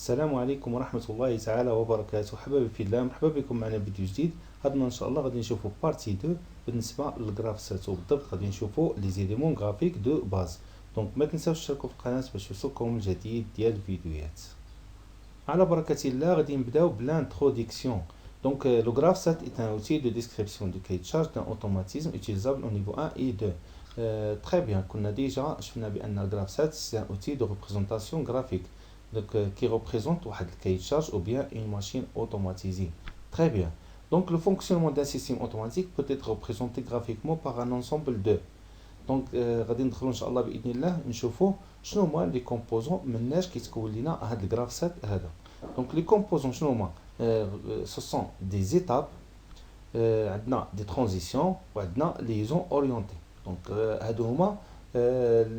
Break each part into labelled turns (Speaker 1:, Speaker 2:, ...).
Speaker 1: السلام عليكم ورحمة الله تعالى وبركاته. حبايبي في الله، مرحبا بكم معنا فيديو جديد. هادنا ان شاء الله غادي نشوفوا بارتي 2 بالنسبة للجرافسات، وبالضبط غادي نشوفوا لي زيليمون غرافيك دو باز. دونك ما تنساوش تشتركوا في القناة باش يوصلكم الجديد ديال الفيديوهات. على بركة الله غادي نبداو بلانتروديكسيون. Donc, le GraphSat est un outil de description du cahier de charge d'un automatisme utilisable au niveau 1 et 2. Très bien, qu'on a déjà, je vais le GraphSat, c'est un outil de représentation graphique donc, qui représente le cahier de charge ou bien une machine automatisée. Très bien. Donc, le fonctionnement d'un système automatique peut être représenté graphiquement par un ensemble de. Donc, غادي ندخلوا ان شاء الله باذن الله نشوفوا شنو هما لي كومبوزون مناش كيتكون لينا هذا الجرافسات هذا. Donc, les composants شنو هما؟ ce sont des étapes, عندنا des transitions وعندنا liaisons orientées. Donc هادو هما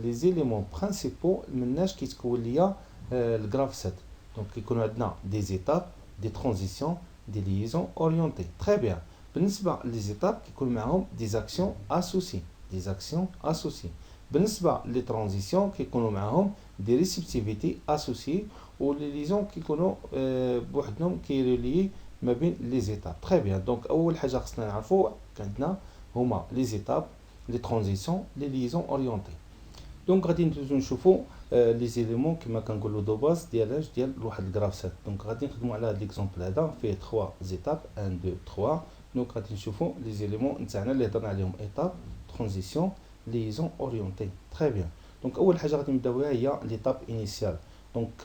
Speaker 1: les éléments principaux مناش كيتكون ليا الجرافسات. Donc كيكونوا عندنا des étapes, des transitions, des liaisons orientées. Très bien. بالنسبة les étapes كيكون معاهم des actions associées, des actions associées. بالنسبة les transitions كيكونوا معاهم des réceptivités associées و لي ليزون كيكونوا بوحدهم كيريلي ما بين لي زيتاب. تري بيان. دونك اول حاجه خصنا نعرفوا عندنا هما لي زيتاب، لي ترانزيسيون، لي ليزون اورينتي. دونك غادي ندوزو نشوفوا لي زيليمون كما كنقولوا دو باز ديال واحد الجرافسات. دونك غادي نخدموا على هذا ليكزامبل هذا فيه 3 زيتاب 1 2 3. دونك غادي نشوفوا لي زيليمون نتاعنا اللي هضرنا عليهم ايتاب، ترانزيسيون، ليزون اورينتي. تري بيان. دونك اول حاجه غادي نبداو بها هي ليتاب انيسيال. Donc,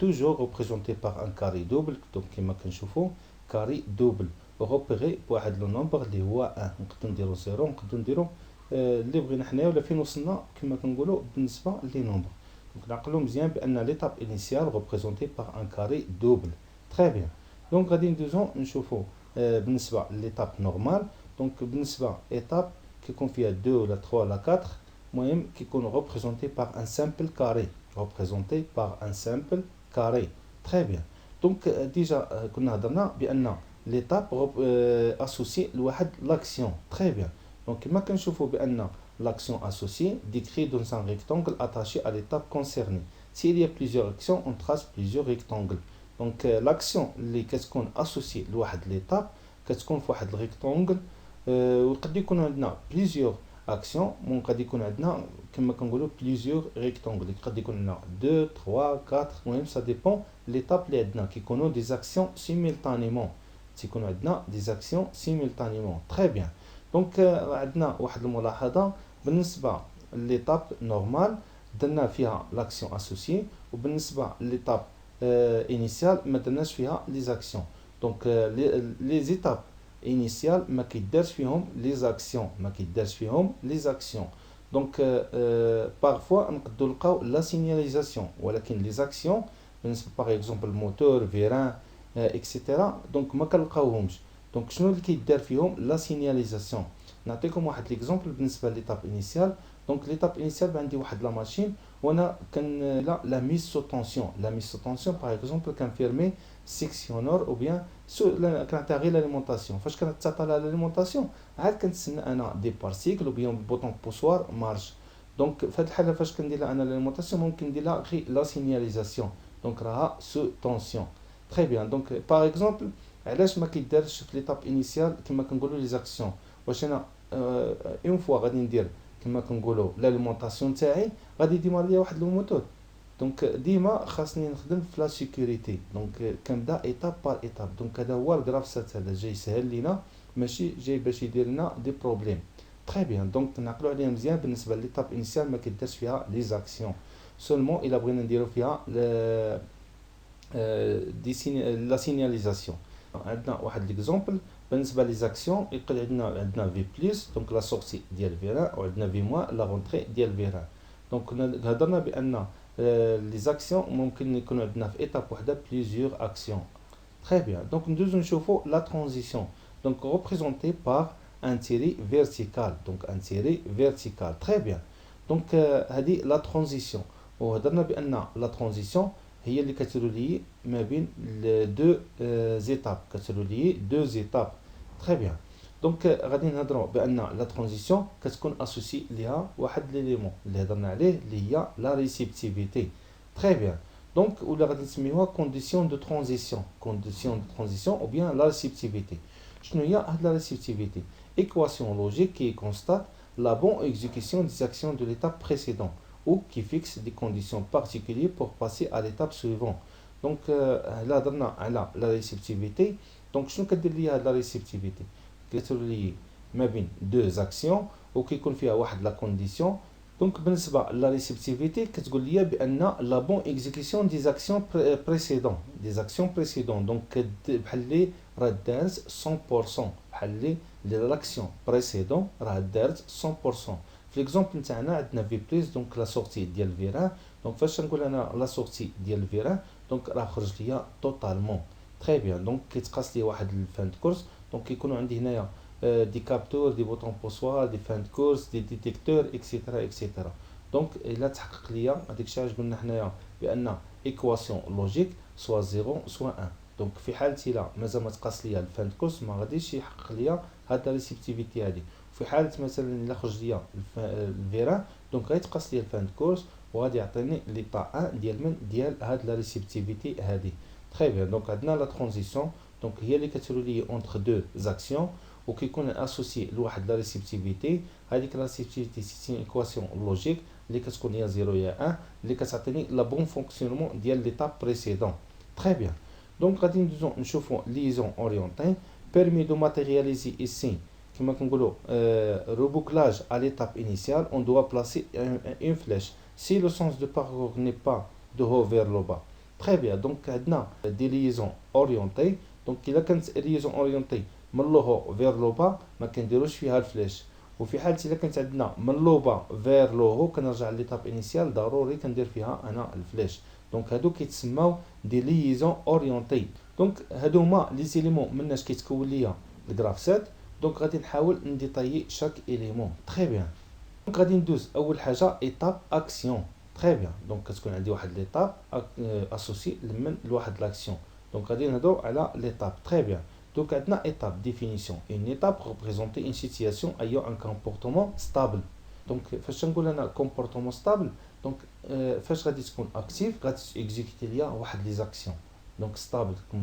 Speaker 1: toujours représenté par un carré double. Donc, كما كنشوفوا carré double repéré بواحد لو نومبر اللي هو 1. نقدروا نديرو 0، نقدروا نديرو اللي بغينا حنايا ولا فين وصلنا كما كنقولوا بالنسبه لي نومبر. دونك نعقلوا مزيان بان ليتاب انيسيال représenté par un carré double. Très bien. Donc غادي ندوزو نشوفوا بالنسبه ليتاب نورمال. دونك بالنسبه ايتاب كيكون فيها 2 ولا 3 ولا 4، المهم كيكون représenté par un simple carré, représenté par un simple carré. Très bien. Donc déjà كنا هضرنا بان l'étape associée لواحد l'action. Très bien. Donc كما كنشوفوا بان l'action associée décrit dans un rectangle attaché à l'étape concernée. S'il y a plusieurs actions, on trace plusieurs rectangles. Donc l'action اللي كتكون associée لواحد l'étape كتكون في واحد الريكتونغل، وقد يكون عندنا plusieurs اكسيون. مون قد يكون عندنا كما كنقولوا بليزيور ريكتونغل، قد يكون عندنا 2 3 4. المهم سا ديبون ليتاب اللي عندنا كيكونوا دي زاكسيون سيميلتانيمون، تيكونوا عندنا دي زاكسيون سيميلتانيمون. تري بيان. دونك عندنا واحد الملاحظه بالنسبه ليتاب نورمال درنا فيها لاكسيون اسوسيي، وبالنسبه ليتاب انيسيال ما درناش فيها لي زاكسيون. دونك لي زيتاب initial ما كيدارش فيهم لي زاكسيون، ما كيدارش فيهم لي زاكسيون. دونك بارفوا نقدروا نلقاو لا سينياليزاسيون، ولكن لي زاكسيون بالنسبه باغ اكزومبل موتور فيران اكسيتيرا دونك ما كنلقاوهمش. دونك شنو اللي كيدار فيهم لا سينياليزاسيون؟ نعطيكم واحد ليكزومبل بالنسبه ليتاب انيسيال. دونك ليتاب انيسيال عندي واحد لا ماشين وانا كان لا ميس سو طونسيون. لا ميس سو طونسيون باغ اكزومبل كنفيرمي سيكسيونور او بيان كنعطيها غير لاليمونطاسيون. فاش كنعطي لاليمونطاسيون عاد كنتسنى انا دي بارسيكل او بيان بوطون بوسوار مارش. دونك في هاد الحاله فاش كندير لها انا لاليمونطاسيون ممكن ندير لها غير لا سينياليزاسيون. دونك راها سو طونسيون. تري بيان. دونك باغ اكزومبل علاش ما كيدارش في ليتاب انيسيال كما كنقولوا لي زاكسيون؟ واش انا اون فوا غادي ندير كما كنقولوا لاليمونطاسيون تاعي غادي يديما ليا واحد الموتور. دونك ديما خاصني نخدم في لا سيكوريتي. دونك كنبدا ايتاب بار ايتاب. دونك هذا هو الجرافسات هذا جاي يسهل لينا، ماشي جاي باش يدير لنا دي بروبليم. تري بيان. دونك نعقلوا عليها مزيان بالنسبه ليتاب انيسيال ما كيدارش فيها لي زاكسيون، سولمون الا بغينا نديرو فيها لا سينياليزاسيون. عندنا واحد ليكزومبل بالنسبه لي زاكسيون. يقول عندنا في بلس دونك لا سورسي ديال فيران، وعندنا في موان لا رونتري ديال فيران. دونك هضرنا بان لي زاكسيون ممكن يكون عندنا في ايتاب وحده بليزيور اكسيون. تري بيان. دونك ندوزو نشوفو لا ترانزيسيون. دونك ريبريزونتي بار ان تيري فيرتيكال. دونك ان تيري فيرتيكال. تري بيان. دونك هذه لا ترانزيسيون، وهضرنا بان لا ترانزيسيون هي اللي كترولي ما بين دو زيتاب، كترولي دو زيتاب. تري بيان. دونك غادي نهضروا بان لا ترانزيسيون كتكون اسوسي ليها واحد ليليمون اللي هضرنا عليه اللي هي لا ريسيبتيفيتي. تري بيان. دونك ولا غادي نسميوها كونديسيون دو ترانزيسيون، كونديسيون دو ترانزيسيون او بيان لا ريسيبتيفيتي. شنو هي هاد لا ريسيبتيفيتي؟ ايكواسيون لوجيك qui constate la bonne exécution des actions de l'étape précédente ou qui fixe des conditions particulières pour passer à l'étape suivante. دونك هلا هضرنا على لا ريسيبتيفيتي. دونك شنو كدير ليا هاد لا ريسيبتيفيتي؟ كتولي ما بين دو زاكسيون وكيكون فيها واحد لا كونديسيون. دونك بالنسبه لا ريسيبتيفيتي كتقول ليا بان لا بون اكزيكسيون دي زاكسيون بريسيدون، دي زاكسيون بريسيدون. دونك بحال لي راه دارت 100%، بحال لي لاكسيون بريسيدون راه دارت 100%. في ليكزومبل نتاعنا عندنا في بليس دونك لا سورتي ديال فيران. دونك فاش نقول انا لا سورتي ديال فيران دونك راه خرج ليا توتالمون تري بيان. دونك كيتقاس لي واحد الفان دو كورس. دونك كيكونوا عندي هنايا دي كابتور، دي بوطون بوسوار، دي فان دو كورس، دي ديتيكتور اكسيتيرا اكسيتيرا. دونك الا تحقق ليا هذيك الشيء علاش قلنا حنايا بان ايكواسيون لوجيك سوا 0 سوا 1. دونك في حالتي لا مازال ما تقاس ليا الفان دو كورس ما غاديش يحقق ليا هاد لا ريسيبتيفيتي هادي. في حاله مثلا الا خرج ليا الفيران دونك غيتقاس ليا الفان دو كورس وغادي يعطيني ليطا 1 ديال من ديال هاد لا ريسيبتيفيتي هادي. تري بيان. دونك عندنا لا ترانزيسيون دونك هي اللي كتولي اونتر دو زاكسيون وكيكون اسوسي لواحد لا ريسيبتيفيتي. هذيك لا ريسيبتيفيتي سي ايكواسيون لوجيك اللي كتكون يا 0 يا 1 اللي كتعطيني لا بون فونكسيونمون ديال ليتاب بريسيدون. تري بيان. دونك غادي ندوزو نشوفو ليزون اورينتي بيرمي دو ماتيرياليزي ici كما كنقولوا rebouclage à l'étape initiale on doit placer une flèche si le sens de parcours n'est pas de haut vers le bas. Très bien. Donc عندنا des liaisons orientées. دونك الا كانت ليزون اورينتي من لو هو فير لو با ما كنديروش فيها الفلاش. وفي حالة الا كانت عندنا من لو با فير لو هو كنرجع ليتاب انيسيال ضروري كندير فيها انا الفلاش. دونك هادو كيتسماو دي ليزون اورينتي. دونك هادو هما لي زيليمون مناش كيتكون ليا الجراف سيت. دونك غادي نحاول نديطايي شاك اليمون. تري بيان. دونك غادي ندوز اول حاجه ايتاب اكسيون. تري بيان. دونك كتكون عندي واحد ليتاب اسوسي من لواحد لاكسيون. دونك غادي نهضروا على ليتاب. تري بيان. Donc, maintenant, étape, définition. Une étape représente une situation ayant un comportement stable. Donc, فاش نقول انا comportement stable, donc فاش غادي تكون actif غادي exécuter ليا واحد لي زاكسيون. Donc stable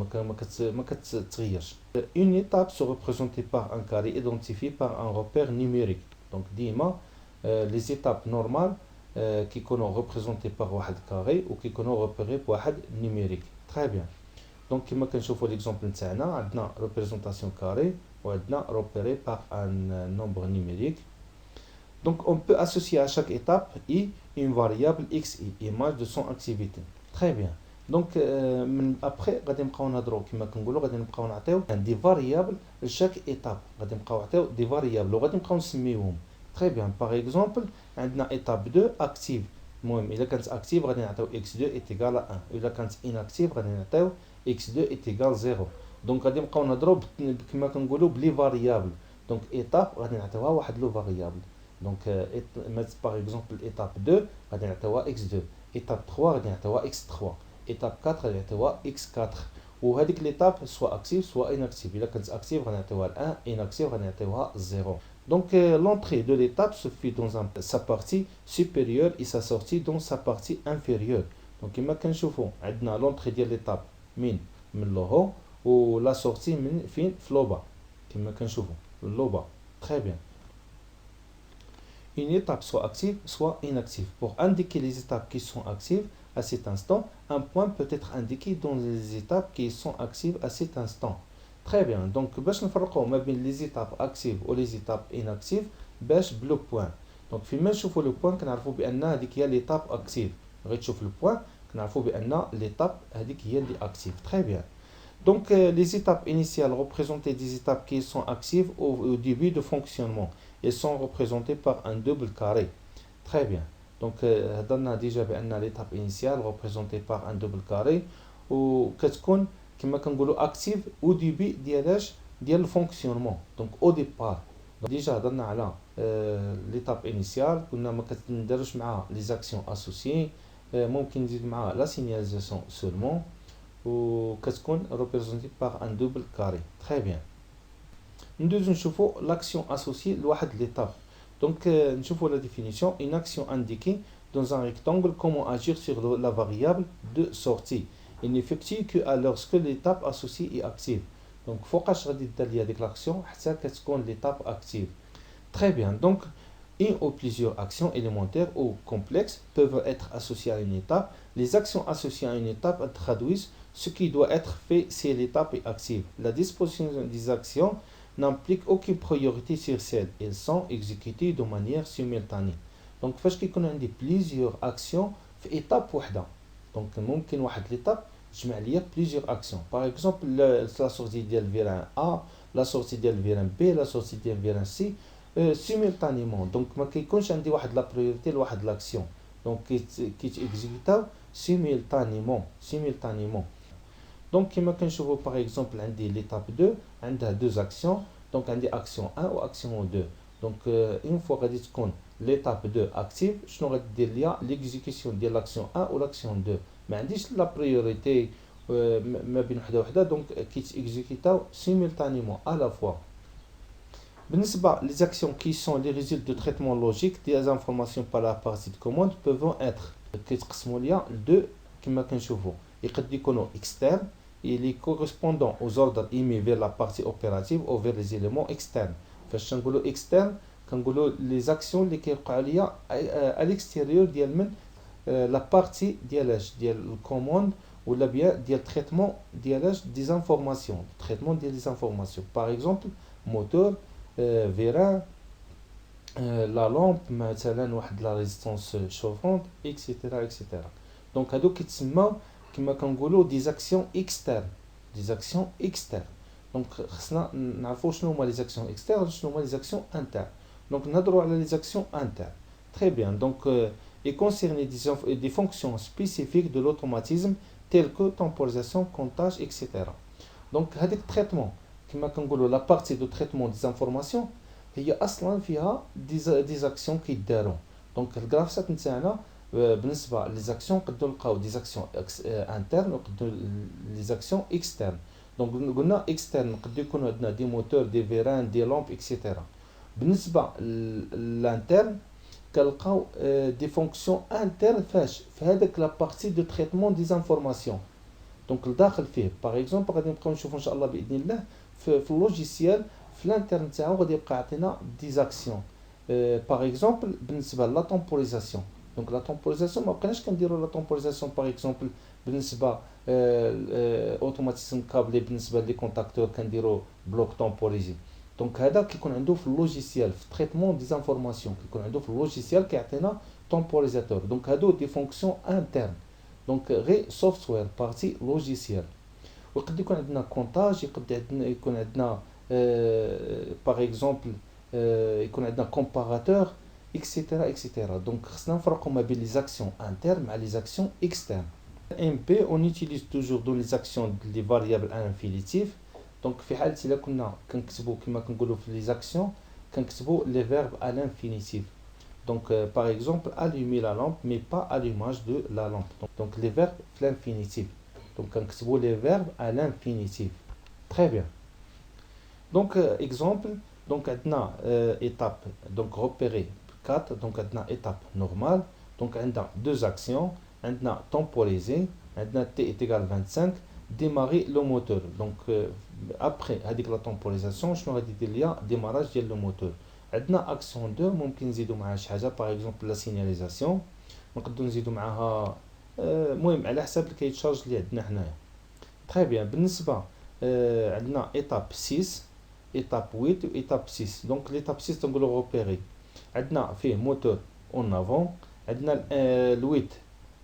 Speaker 1: ما كتغيرش. Une étape se représentée par un carré identifié par un repère numérique. Donc ديما les étapes normales كيكونوا représentées par واحد carré ou كيكونوا repérées بواحد numérique. Très bien. Donc كما كنشوفوا l'exemple نتاعنا عندنا représentation carré وعندنا repéré par un nombre numérique. Donc on peut associer à chaque étape i une variable xi, image de son activité. Très bien. Donc من après غادي نبقاو نهضروا كما كنقولوا غادي نبقاو نعطيو دي variable لشاك étape. غادي نبقاو نعطيو دي variable وغادي نبقاو نسميوهم. Très bien. Par exemple عندنا étape 2 active. المهم الا كانت active غادي نعطيو x2 est égal à 1. الا كانت inactive غادي نعطيو x2 est égal 0. دونك غادي نبقاو نهضروا كما كنقولوا بلي فاريابل. دونك ايتاب غادي نعطيوها واحد لو فاريابل. دونك باغ اكزومبل ايتاب 2 غادي نعطيوها x2، ايتاب 3 غادي نعطيوها x3، ايتاب 4 غادي نعطيوها x4. وهذيك ليتاب سوا اكتيف سوا اناكتيف. الا كانت اكتيف غادي نعطيوها 1، اناكتيف غادي نعطيوها 0. Donc l'entrée de l'étape se fait dans sa partie supérieure et sa sortie dans sa partie inférieure. Donc كما كنشوفوا عندنا l'entrée ديال l'étape من لو و لا سورتي من فين في لوبا كما كنشوفوا لوبا. Très bien. Une étape soit active soit inactive. Pour indiquer les étapes qui sont actives à cet instant, un point peut être indiqué dans les étapes qui sont actives à cet instant. Très bien. Donc باش نفرقوا ما بين les étapes actives و les étapes inactives باش بلو بوين. دونك فيما نشوفوا لو بوين كنعرفوا بان هذيك هي ليتاب اكتيف. غير تشوف لو بوين كنعرفوا بان ليتاب هذيك هي اللي اكتيف. Très bien. Donc les étapes initiales représentées des étapes qui sont actives au début de fonctionnement. Elles sont représentées par un double carré. Très bien. Donc هضرنا ديجا بان ليتاب initiale représentée par un double carré وكتكون كما كنقولوا اكتيف او ديبي ديالاش ديال الفونكسيونمون. دونك او ديبار ديجا هضرنا على ليتاب انيسيال قلنا ما كنديروش معها لي زاكسيون اسوسيي، ممكن نزيد معها لا سينياليزاسيون سولمون وكتكون ريبريزونتي بار ان دوبل كاري. تري بيان. ندوزو نشوفو لاكسيون اسوسيي لواحد ليتاب. دونك نشوفو لا ديفينيسيون. une action indiquée dans un rectangle comment agir sur la variable de sortie. Il n'effectue que lorsque l'étape associée est active. Donc فوقاش غادي دير ليا ديك l'action حتى كتكون l'étape active. Très bien. Donc une ou plusieurs actions élémentaires ou complexes peuvent être associées à une étape. Les actions associées à une étape traduisent ce qui doit être fait si l'étape est active. La disposition des actions n'implique aucune priorité sur celle. Elles sont exécutées de manière simultanée. Donc فاش كيكون عندي plusieurs actions في étape واحدة. Donc ممكن واحد l'étape تجمع ليا plusieurs actions. Par exemple la sortie ديال فيران A, la sortie ديال فيران B, la sortie ديال فيران C simultanément. Donc ما كيكونش عندي واحد لا priorité لواحد l'action. Donc كيتيكزيكوتاو simultanément. Donc كما كنشوفوا par exemple عندي l'étape 2 عندها deux actions. Donc عندي action 1 و action 2. Donc une fois غادي تكون l'étape 2 active شنو غادي دير ليا l'exécution ديال l'action 1 و l'action 2. ما عنديش لا priorité ما بين وحده وحده. Donc كيتيكزيكوتاو simultanément à la fois. بالنسبة les actions qui sont les résultats de traitement logique des informations par la partie de commande peuvent être كيتقسموا ليا deux كما كنشوفوا. يقد يكونوا externes et les correspondant aux ordres émis vers la partie opérative ou vers les éléments externes. فاش نقولوا externe كنقولوا les actions اللي كيوقعوا ليا à l'extérieur ديال من la partie ديال الكوموند ولا بيان ديال traitement ديال des informations, traitement des informations. Par exemple moteur, vérin, la lampe مثلا واحد la résistance chauffante etc. Donc هادو كيتسموا كما كنقولوا des actions externes. Donc خصنا نعرفوا شنو هما les actions externes شنو هما les actions internes. Donc نهضروا على les actions internes. Très bien. Donc et concerne des fonctions spécifiques de l'automatisme telles que temporisation, comptage, etc. Donc هذاك traitement كما كنقولوا la partie de traitement des informations هي اصلا فيها des actions كيداروا. دونك الجرافسات نتاعنا بالنسبه لي زاكسيون نقدروا نلقاو دي زاكسيون انترن ونقدروا لي زاكسيون اكسترن. دونك قلنا اكسترن نقدروا يكونوا عندنا دي موتور دي فيران دي لامب اكسيتيرا. بالنسبه للانترن كنلقاو دي فونكسيون انترن فاش في هذاك لا بارتي دو تريتمون دي زانفورماسيون. دونك الداخل فيه باغ اكزومبل غادي نبقاو نشوفوا ان شاء الله باذن الله في اللوجيسيال في الانترن تاعو غادي يبقى يعطينا دي زاكسيون. باغ اكزومبل بالنسبه لا تمبوريزاسيون. دونك لا تمبوريزاسيون ما بقيناش كنديروا لا تمبوريزاسيون باغ اكزومبل بالنسبه اوتوماتيزم كابلي بالنسبه لي كونتاكتور كنديروا بلوك تمبوريزي. دونك هذا كيكون عنده في اللوجيسيال في تريتمون دي زانفورماسيون كيكون عنده في اللوجيسيال كيعطينا تمبوريزاتور. دونك هادو دي فونكسيون انترن دونك غير سوفتوير بارتي لوجيسيال. ويقد يكون عندنا كونتاج يقد يكون عندنا باغ اكزومبل يكون عندنا كومباراتور اكسيتيرا. دونك خصنا نفرقوا ما بين لي زاكسيون انترن مع لي زاكسيون اكسترن. MP on utilise toujours dans les actions les variables à l'infinitif. دونك في حالة إلا كنا كنكتبوا كما كنقولوا في لي زاكسيون كنكتبوا لي فيرب à l'infinitif. Donc par exemple allumer la lampe mais pas allumage de la lampe. Donc les verbes في l'infinitif. Donc كنكتبوا les verbes à l'infinitif. Très bien. Donc exemple donc عندنا étape donc repérer 4. Donc عندنا étape normale. Donc عندنا deux actions. عندنا temporiser. عندنا t est égal 25. Démarrer le moteur. Donc après هذيك la temporisation شنو غادي يدير ليا démarrage ديال le moteur. عندنا action 2 ممكن نزيدوا معها شي حاجه باغ اكزومبل لا سيناليزاسيون نقدروا نزيدوا معها المهم على حساب الكيتشارج اللي عندنا حنايا. تري بيان. بالنسبه عندنا ايتاب 6 ايتاب 8 و ايتاب 6. دونك ليتاب 6 تنقولوا روبيري عندنا فيه موتور اون افون. عندنا ال8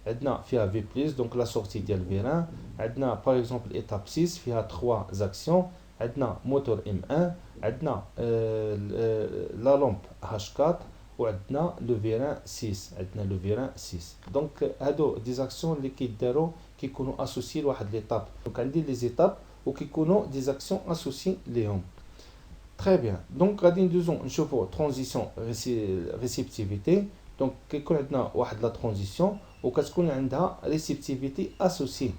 Speaker 1: عندنا فيها في بليس دونك لا سورتي ديال فيران. عندنا باغ اكزومبل ايتاب 6 فيها 3 زاكسيون. عندنا موتور ام 1. عندنا لا لامب اش 4 وعندنا لو فيران 6. دونك هادو دي زاكسيون اللي كيداروا كيكونوا اسوسي لواحد ليطاب. دونك عندي لي زيتاب وكيكونوا دي زاكسيون اسوسي ليهم. تري بيان. دونك غادي ندوزو نشوفوا ترانزيسيون ريسيبتيفيتي. دونك كيكون عندنا واحد لا ترانزيسيون وكتكون عندها ريسيبتيفيتي اسوسي.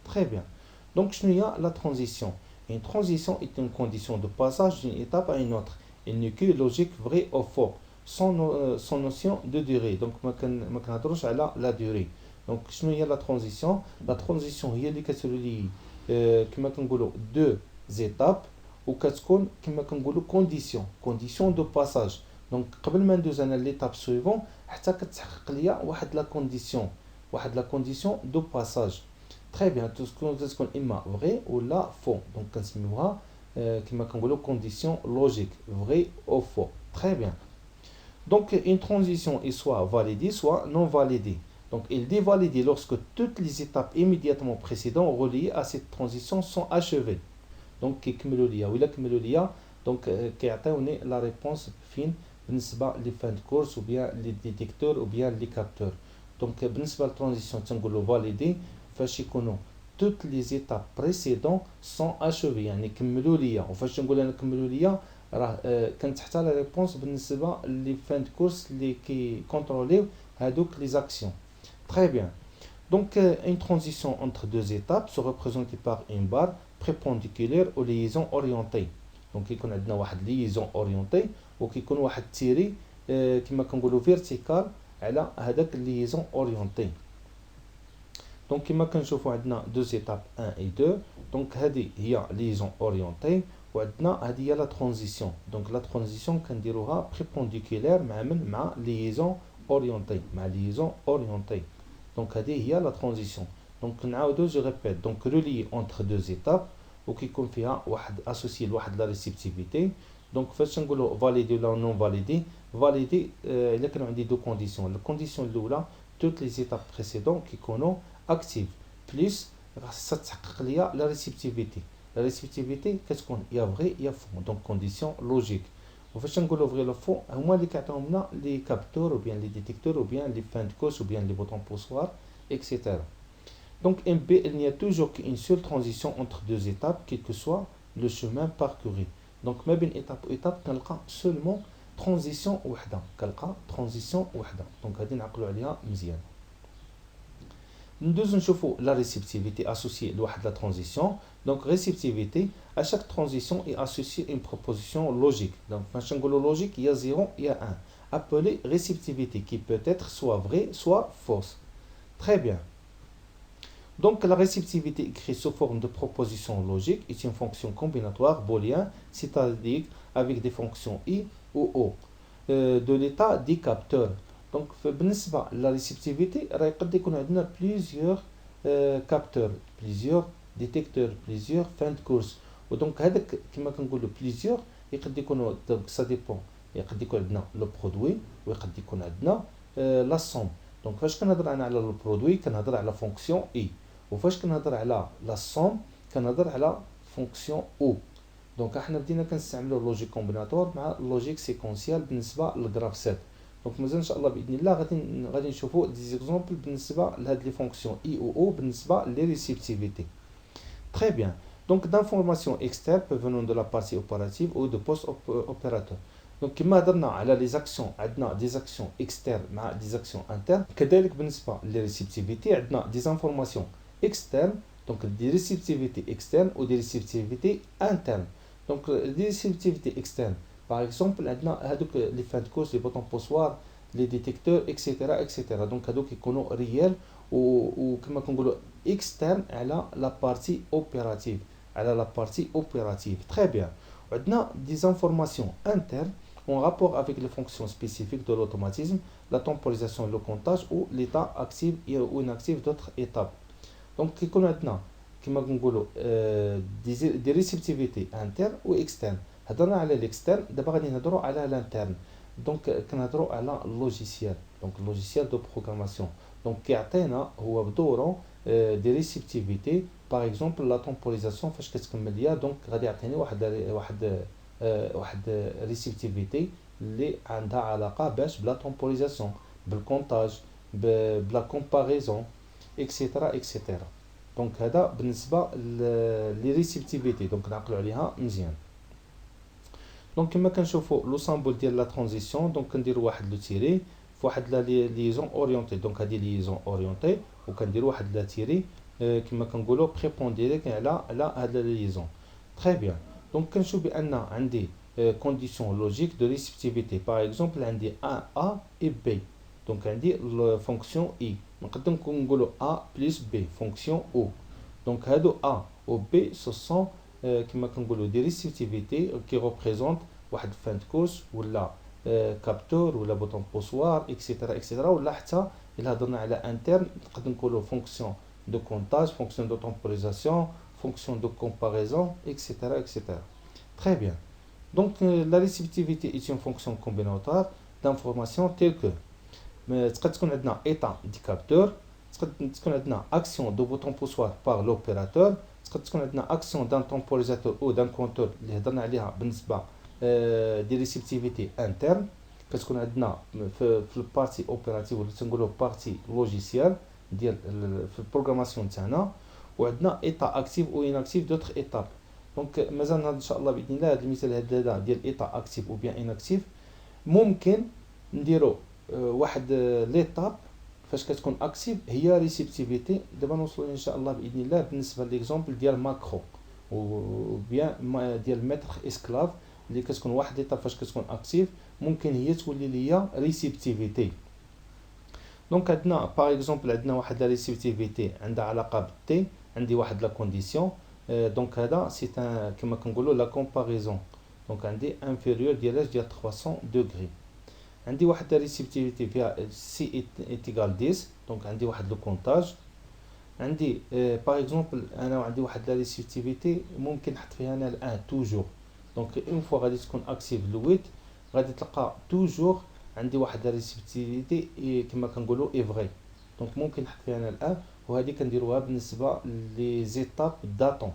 Speaker 1: تري بيان. Donc, je n'ai la transition. Une transition est une condition de passage d'une étape à une autre. Elle n'est que logique vrai ou faux. sans notion de durée. Donc ما كنهضروش على la durée. Donc شنو هي la transition؟ La transition هي اللي كتولي كما كنقولوا deux étapes وكتكون كما كنقولوا condition de passage. دونك قبل ما ندوز انا ليتاب سويفون حتى كتحقق ليا واحد لا كونديسيون دو باساج. تري بيان تكون اما فغي ولا فو. دونك كنسميوها كما كنقولوا كونديسيون لوجيك فغي او فو. تري بيان. Donc une transition est soit validée soit non validée. Donc elle est validée lorsque toutes les étapes immédiatement précédentes reliées à cette transition sont achevées. Donc كيكملوا ليا ولا كملوا ليا دونك كيعطيوني لا ريبونس فين بالنسبه لي فان كورس ou bien لي ديتيكتور ou bien لي كابتور. دونك بالنسبه للترانزيسيون تنقولوا فاليدي فاش يكونوا toutes les étapes précédentes sont achevées يعني كملوا ليا. وفاش نقول انا كملوا ليا راه كانت حتى لا ريبونس بالنسبه لي فان كورس اللي كي كونتروليو هادوك لي زاكسيون. Très bien. Donc une transition entre deux étapes se représentée par une barre prépendiculaire aux liaisons orientées. Donc يكون عندنا واحد liaison orientée وكيكون واحد تيري كما كنقولوا فيرتيكال على هذاك liaison orientée. Donc كما كنشوفوا عندنا deux étapes 1 et 2. Donc هذه هي liaison orientée وعندنا هذه هي la transition. Donc la transition كنديروها prépendiculaire مع liaison orientée Donc هذه هي la transition. Donc نعاودو je répète. Donc relié entre deux étapes وكيكون فيها واحد associé لواحد la réceptivité. Donc فاش نقولوا validé ولا non validé الا كانوا عندي دو كونديسيون. الكونديسيون الاولى toutes les étapes précédentes كيكونوا actives بليس خاصها تحقق ليا la réceptivité. La réceptivité كتكون يا فغي يا فو. دونك كونديسيون لوجيك. وفاش نقولوا فغي ولا فو هما اللي كيعطيوهم لنا لي كابتور ou bien les détecteurs ou bien les fins de course ou bien les boutons poussoirs etc. Donc MP, il n'y a toujours qu'une seule transition entre deux étapes, quel que soit le chemin parcouru. Donc ما بين étape وétape كنلقى seulement transition وحده. Donc غادي نعقلوا عليها مزيان. ندوزو نشوفوا la réceptivité associée لواحد la transition. Donc réceptivité, à chaque transition est associée une proposition logique. Donc فاش نقولوا logique, il y a 0, il y a 1. Appelée réceptivité qui peut être soit vraie, soit fausse. Très bien. Donc la réceptivité écrite sous forme de proposition logique est une fonction combinatoire booléenne, c'est-à-dire avec des fonctions i ou o de l'état des capteurs. Donc بالنسبة la réceptivité راه يقد يكون عندنا plusieurs capteurs, plusieurs détecteurs, plusieurs fins de course. ودونك هذاك كما كنقولوا plusieurs يقد يكونوا donc ça dépend. يقد يكون عندنا لو برودوي ويقد يكون عندنا لا سوم. دونك فاش كنهضر انا على لو برودوي كنهضر على فونكسيون اي وفاش كنهضر على لا سوم كنهضر على فونكسيون او. دونك احنا بدينا كنستعملوا لوجيك كومبيناتور مع لوجيك سيكونسيال بالنسبه للغراف سيت. دونك مازال ان شاء الله باذن الله غادي نشوفوا دي زيكزامبل بالنسبه لهاد لي فونكسيون اي او او بالنسبه لي ريسيبتيفيتي. Très bien. Donc d'informations externes venant de la partie opérative ou de post-opérateur. Donc كما هضرنا على لي زاكسيون عندنا دي زاكسيون اكسترن مع دي زاكسيون انترن كذلك بالنسبه للريسيبتيفيتي عندنا دي انفورماسيون اكسترن دونك دي ريسيبتيفيتي اكسترن و دي ريسيبتيفيتي انترن. دونك دي ريسيبتيفيتي اكسترن باغ اكزومبل عندنا هذوك لي فان دو كورس لي بوطون بوسوار لي ديتيكتور اكسيتيرا اكسيتيرا. دونك هذوك يكونوا ريال وكما كنقولوا اكسترن على لا بارتي اوبيراتيف Très bien. Maintenant, des informations internes en rapport avec les fonctions spécifiques de l'automatisme, la temporisation et le comptage ou l'état actif ou inactif d'autres étapes. Donc, maintenant, des réceptivités internes ou externes. هضرنا على l'externe, d'abord غادي نهضروا على l'interne. Donc, كنهضروا على logiciel. Donc, logiciel de programmation. Donc, كيعطينا هو بدوره des réceptivités. Par exemple la temporisation فاش كتكمل ليا دونك غادي يعطيني واحد ريسيبتيفيتي اللي عندها علاقه باش بلا temporisation بالكونتاج بلا كومباريزون اكسيتيرا. دونك هذا بالنسبه لي ريسيبتيفيتي. دونك نعقلوا عليها مزيان. دونك كما كنشوفوا لو سامبل ديال لا ترانزيسيون دونك كنديروا واحد لو تيري فواحد لا ليزون اورينتي. دونك هذه ليزون اورينتي وكنديروا واحد لا تيري كما كنقولوا بريبونديريك على هاد لا ليزون. تري بيان. دونك كنشوف بان عندي conditions logiques de réciprocité. Par exemple, عندي 1A et B. Donc عندي la fonction I. نقدر نقولوا A plus B, fonction O. Donc هادو A ou B, ce sont كما كنقولوا des réciprocités qui représentent واحد fin de course ولا capteur ولا bouton poussoir etc ولا حتى إلا هضرنا على interne نقدر نقولوا fonction de comptage, fonction de temporisation, fonction de comparaison etc. Très bien. Donc la réciprocité est une fonction combinatoire d'informations telles que تقدر تكون عندنا état du capteur, تقدر تكون عندنا action de bouton poussoir par l'opérateur, تقدر تكون عندنا action d'un temporisateur ou d'un compteur اللي هضرنا عليها بالنسبة دي réciprocité interne, كتكون عندنا في البارتي اوبيراتيف ولا تنقولوا بارتي لوجيسيال ديال في البروغراماسيون تاعنا، وعندنا ايتا اكتيف او اناكتيف دوطخ ايتاب. دونك مازال ان شاء الله باذن الله هذا المثال هذا ديال ايتا اكتيف او بيان اناكتيف ممكن نديرو واحد ليتاب فاش كتكون اكتيف هي ريسيبتيفيتي. دابا نوصلوا ان شاء الله باذن الله بالنسبه ليكزومبل ديال ماكرو و بيان ديال ميتر اسكلاف اللي كتكون واحد ليطاب فاش كتكون اكتيف ممكن هي تولي ليا ريسيبتيفيتي. دونك عندنا باغ اكزومبل عندنا واحد لا ريسيبتيفيتي عندها علاقه بالتي، عندي واحد لا كونديسيون دونك هذا سي كما كنقولوا لا كومباريزون. دونك عندي انفيريور ديال 300 دوغري. عندي واحد لا ريسيبتيفيتي فيها سي ايتيغال 10 دونك عندي واحد لو كونتاج. عندي باغ اكزومبل انا عندي واحد لا ريسيبتيفيتي ممكن نحط فيها انا الان توجور. دونك اون فوا غادي تكون اكتيف لويت غادي تلقى توجور عندي واحد لا ريسيبتيفيتي كما كنقولوا اي فري. دونك ممكن نحط فيها انا الان وهذه كنديروها بالنسبه لي زيتاب داتون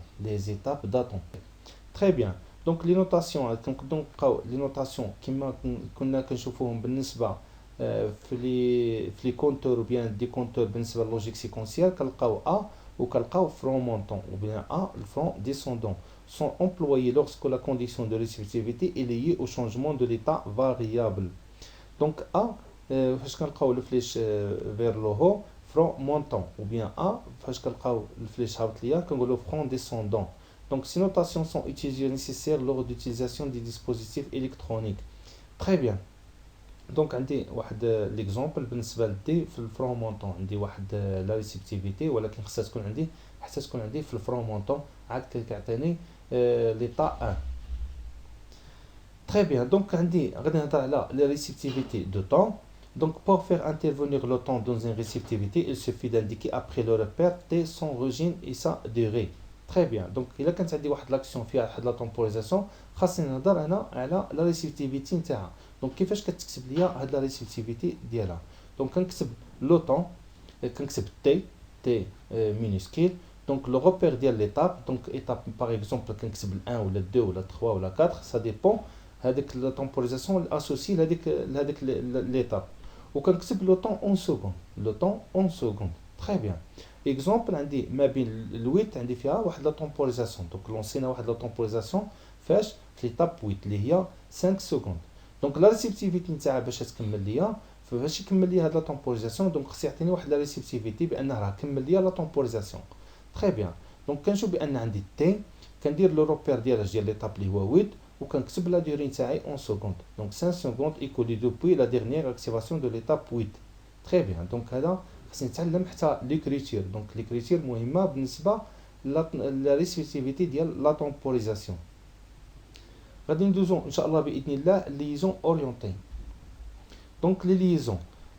Speaker 1: تري بيان. دونك لي نوتاسيون كنقدروا نلقاو لي نوتاسيون كما كنا كنشوفوهم بالنسبه في لي كونتور بيان دي كونتور بالنسبه للوجيك سيكونسيال كنلقاو ا وكنلقاو فرون مونطون ou bien A le front descendant sont employés lorsque la condition de réciprocité est liée au changement de l'état variable. Donc A فاش كنلقاو الفليش vers le haut front montant ou bien A فاش كنلقاو الفليش هابط ليا كنقولوا front descendant. Donc ces notations sont utilisées nécessaires lors d'utilisation des dispositifs électroniques. Très bien. دونك عندي واحد ليكزومبل بالنسبه لدي في الفرون مونطون عندي واحد لا ريسيبتيفيتي ولكن خصها تكون عندي حتى تكون عندي في الفرون مونطون عاد كيعطيني ليطا 1. تري بيان. دونك عندي غادي نهضر على لا ريسيبتيفيتي دو طون. دونك pour faire intervenir le temps dans une réceptivité il suffit d'indiquer après le repère t son origine et sa durée. تري بيان. دونك الا كانت عندي واحد لاكسيون فيها واحد لا طومبوريزاسيون خاصني نهضر انا على لا ريسيبتيفيتي نتاعها. دونك كيفاش كتكتب ليا هاد لا ريسيبتيفيتي ديالها. دونك كنكتب لو طون كنكتب تي مينيسكيل. دونك لو روبير ديال ليتاب دونك ايتاب باغ اكزومبل كنكتب 1 ولا 2 ولا 3 ولا 4 سا ديبون هذيك لا طومبوريزاسيون اسوسي لهذيك ليتاب وكنكتب لو طون اون سكوند لو طون اون سكوند. تري بيان. اكزومبل عندي ما بين الويت عندي فيها واحد لا طومبوريزاسيون دونك لونسينا واحد لا طومبوريزاسيون فاش في ليتاب 8 اللي هي 5 سكوند. دونك لا ريسيبتيفيتي نتاعها باش تكمل ليا فاش يكمل ليا هاد لا طومبوريزاسيون دونك خص يعطيني واحد لا ريسيبتيفيتي بان راه كمل ليا لا طومبوريزاسيون. تري بيان. دونك كنشوف بان عندي تي كندير لو روبير ديال ليتاب اللي هو 8 وكنكتب لا دوري نتاعي اون سكوند. دونك 5 سكوند ايكولي دوبوي لا ديرنيير اكتيفاسيون دو ليتاب 8. تري بيان. دونك هذا خصني نتعلم حتى ليكريتير. دونك ليكريتير مهمه بالنسبه لا ريسيبتيفيتي ديال لا طومبوريزاسيون. غادي ندوزو ان شاء الله باذن الله ليزون اورينتي. دونك لي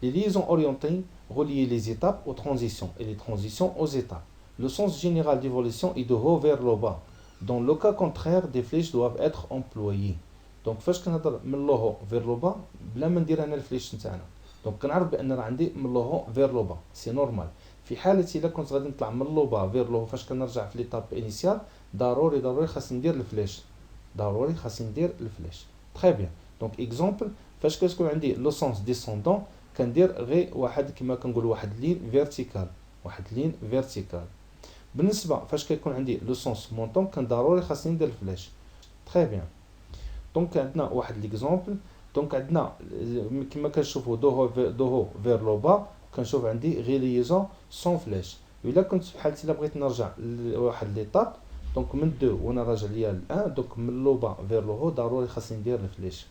Speaker 1: liaisons orientées relient les étapes aux transitions et les transitions aux étapes. Le sens général d'évolution est de haut vers le bas. Dans le cas contraire, des flèches doivent être employées. Donc فاش كنهضر من لو هو vers le bas بلا ما ندير انا الفليش نتاعنا. دونك كنعرف بان راه عندي من لو هو vers le bas سي نورمال. في حاله الا كنت غادي نطلع من لو با vers le haut فاش كنرجع في ليطاب انيسيال ضروري خاصني ندير الفليش. تري بيان. دونك اكزومبل فاش كتكون عندي لو سونس ديسوندون كندير غير واحد كما كنقولوا واحد لين فيرتيكال. بالنسبه فاش كيكون عندي لو سونس مونطون كان ضروري خاصني ندير الفلاش. تري بيان. دونك عندنا واحد ليكزومبل. دونك عندنا كما كنشوفوا دو هو فير لو با كنشوف عندي غير ليزون سون فلاش. الا كنت بحال الا بغيت نرجع لواحد ليطاب دونك من 2 وانا راجع ليا ل 1 دونك من لو با فير لو هو ضروري خاصني ندير الفليش.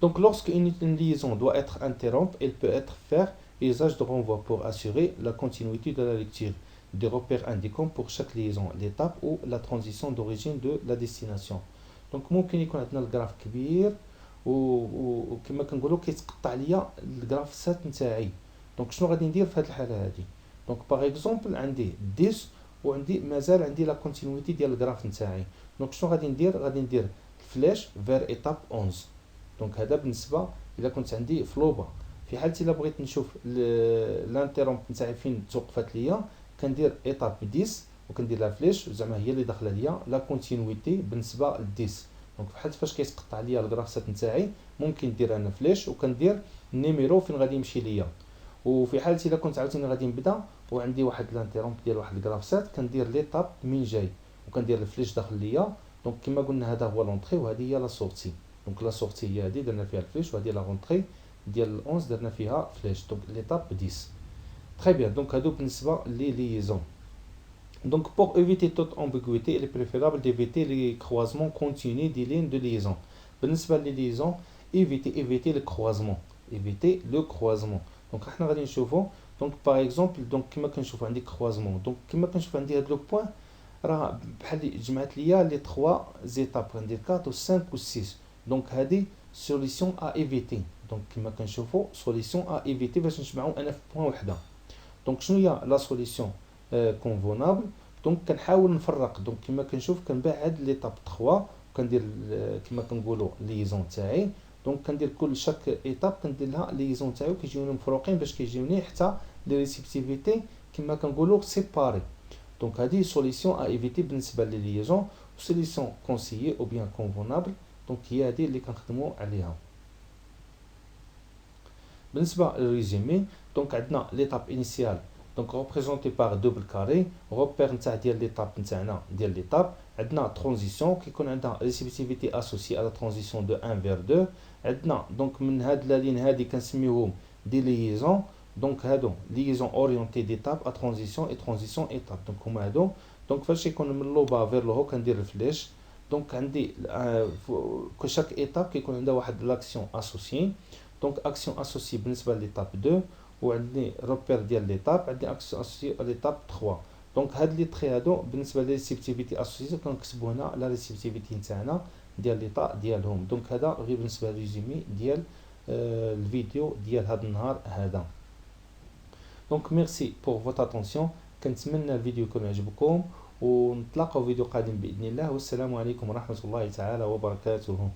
Speaker 1: Donc, lorsque une liaison doit être interrompue, elle peut être faire usage de renvoi pour assurer la continuité de la lecture, des repères indiquant pour chaque liaison l'étape ou la transition d'origine de la destination. Donc, ممكن يكون عندنا الجراف كبير وكما كنقولوا كيتقطع ليا الجرافسات نتاعي. دونك شنو غادي ندير في هذه الحاله هذه؟ دونك باغ اكزومبل عندي 10 وعندي مازال عندي لا كونتينيتي ديال الجراف نتاعي. دونك شنو غادي ندير؟ غادي ندير فلاش فير ايتاب 11. دونك هذا بالنسبه الا كنت عندي فلوبا. في حالتي الا بغيت نشوف لانتيرومب نتاعي فين توقفات ليا كندير ايتاب 10 وكندير لها فلاش زعما هي اللي داخله ليا لا كونتينيتي بالنسبه ل 10. دونك بحال فاش كيتقطع ليا الجرافسات نتاعي ممكن ندير انا فلاش وكندير النيميرو فين غادي يمشي ليا. وفي حالتي الا كنت عاوتاني غادي نبدا وعندي واحد لانتيرومب ديال واحد الجرافسات كندير ليطاب من جاي وكندير الفلاش داخل ليا. دونك كما قلنا هذا هو لونطري وهذه هي لا سورتي. دونك لا سورتي هي هذه درنا فيها الفلاش وهذه لا رونطري ديال 11 درنا فيها فلاش. دونك ليطاب 10. تري بيان. دونك هادو بالنسبه لي ليزون. Donc, pour éviter toute ambiguïté, il est préférable d'éviter les croisements continus des lignes de liaison. بالنسبة للliaison, éviter le croisement. Éviter le croisement. Donc, احنا غادي نشوفو. Donc, par exemple, donc كما كنشوف عندي croisement. Donc, كما كنشوف عندي هاد لو بوين راه بحال جمعت ليا لي 3 زيتاب غندير 4 و 5 و 6. دونك هادي سوليسيون ا ايفيتي. دونك كما كنشوفو سوليسيون ا ايفيتي باش نجمعو انا في بوين وحده. دونك شنو هي لا سوليسيون كونفونابل؟ دونك كنحاول نفرق. دونك كما كنشوف كنبعد ليطاب 3 وكندير كما كنقولوا ليزون تاعي. دونك كندير كل شاك ايطاب كندير لها ليزون تاعي كيجيوني مفروقين باش كيجيوني حتى لي ريسيبتيفيتي كما كنقولوا سيباري. دونك هذه سوليسيون ا ايفيتي بالنسبه لي ليزون. سوليسيون كونسيي او بيان كونفونابل دونك هي هذه اللي كنخدموا عليها. بالنسبه للريزومي دونك عندنا ليطاب انيسيال donc représenté par double carré. repère نتاع ديال ليطاب نتاعنا ديال ليطاب. عندنا ترانزيسيون كيكون عندها ريسيبتيفيتي اسوسي على ترانزيسيون دو 1 vers 2. عندنا دونك من هاد لا لين هادي كنسميوهم دي ليزون. دونك هادو ليزون اورينتي ديتاب ا ترانزيسيون اي ترانزيسيون ايتاب. دونك هما هادو. دونك فاش يكون من لو با فير لو هو كندير الفلاش. دونك عندي كل شاك ايتاب كيكون عندها واحد لاكسيون اسوسي. دونك اكسيون اسوسي بالنسبه ليطاب 2 وعندي روبير ديال ليطاب عندي اكسيون اسوسي ليطاب 3. دونك هاد لي تري هادو بالنسبه للريسيبتيفيتي اسوسي كنكتبو هنا لا ريسيبتيفيتي نتاعنا ديال ليطا ديالهم. دونك هذا غير بالنسبه للريزومي ديال الفيديو ديال هاد النهار هذا. دونك ميرسي بور فوت اتونسيون. كنتمنى الفيديو يكون عجبكم ونتلاقاو فيديو قادم باذن الله. والسلام عليكم ورحمه الله تعالى وبركاته.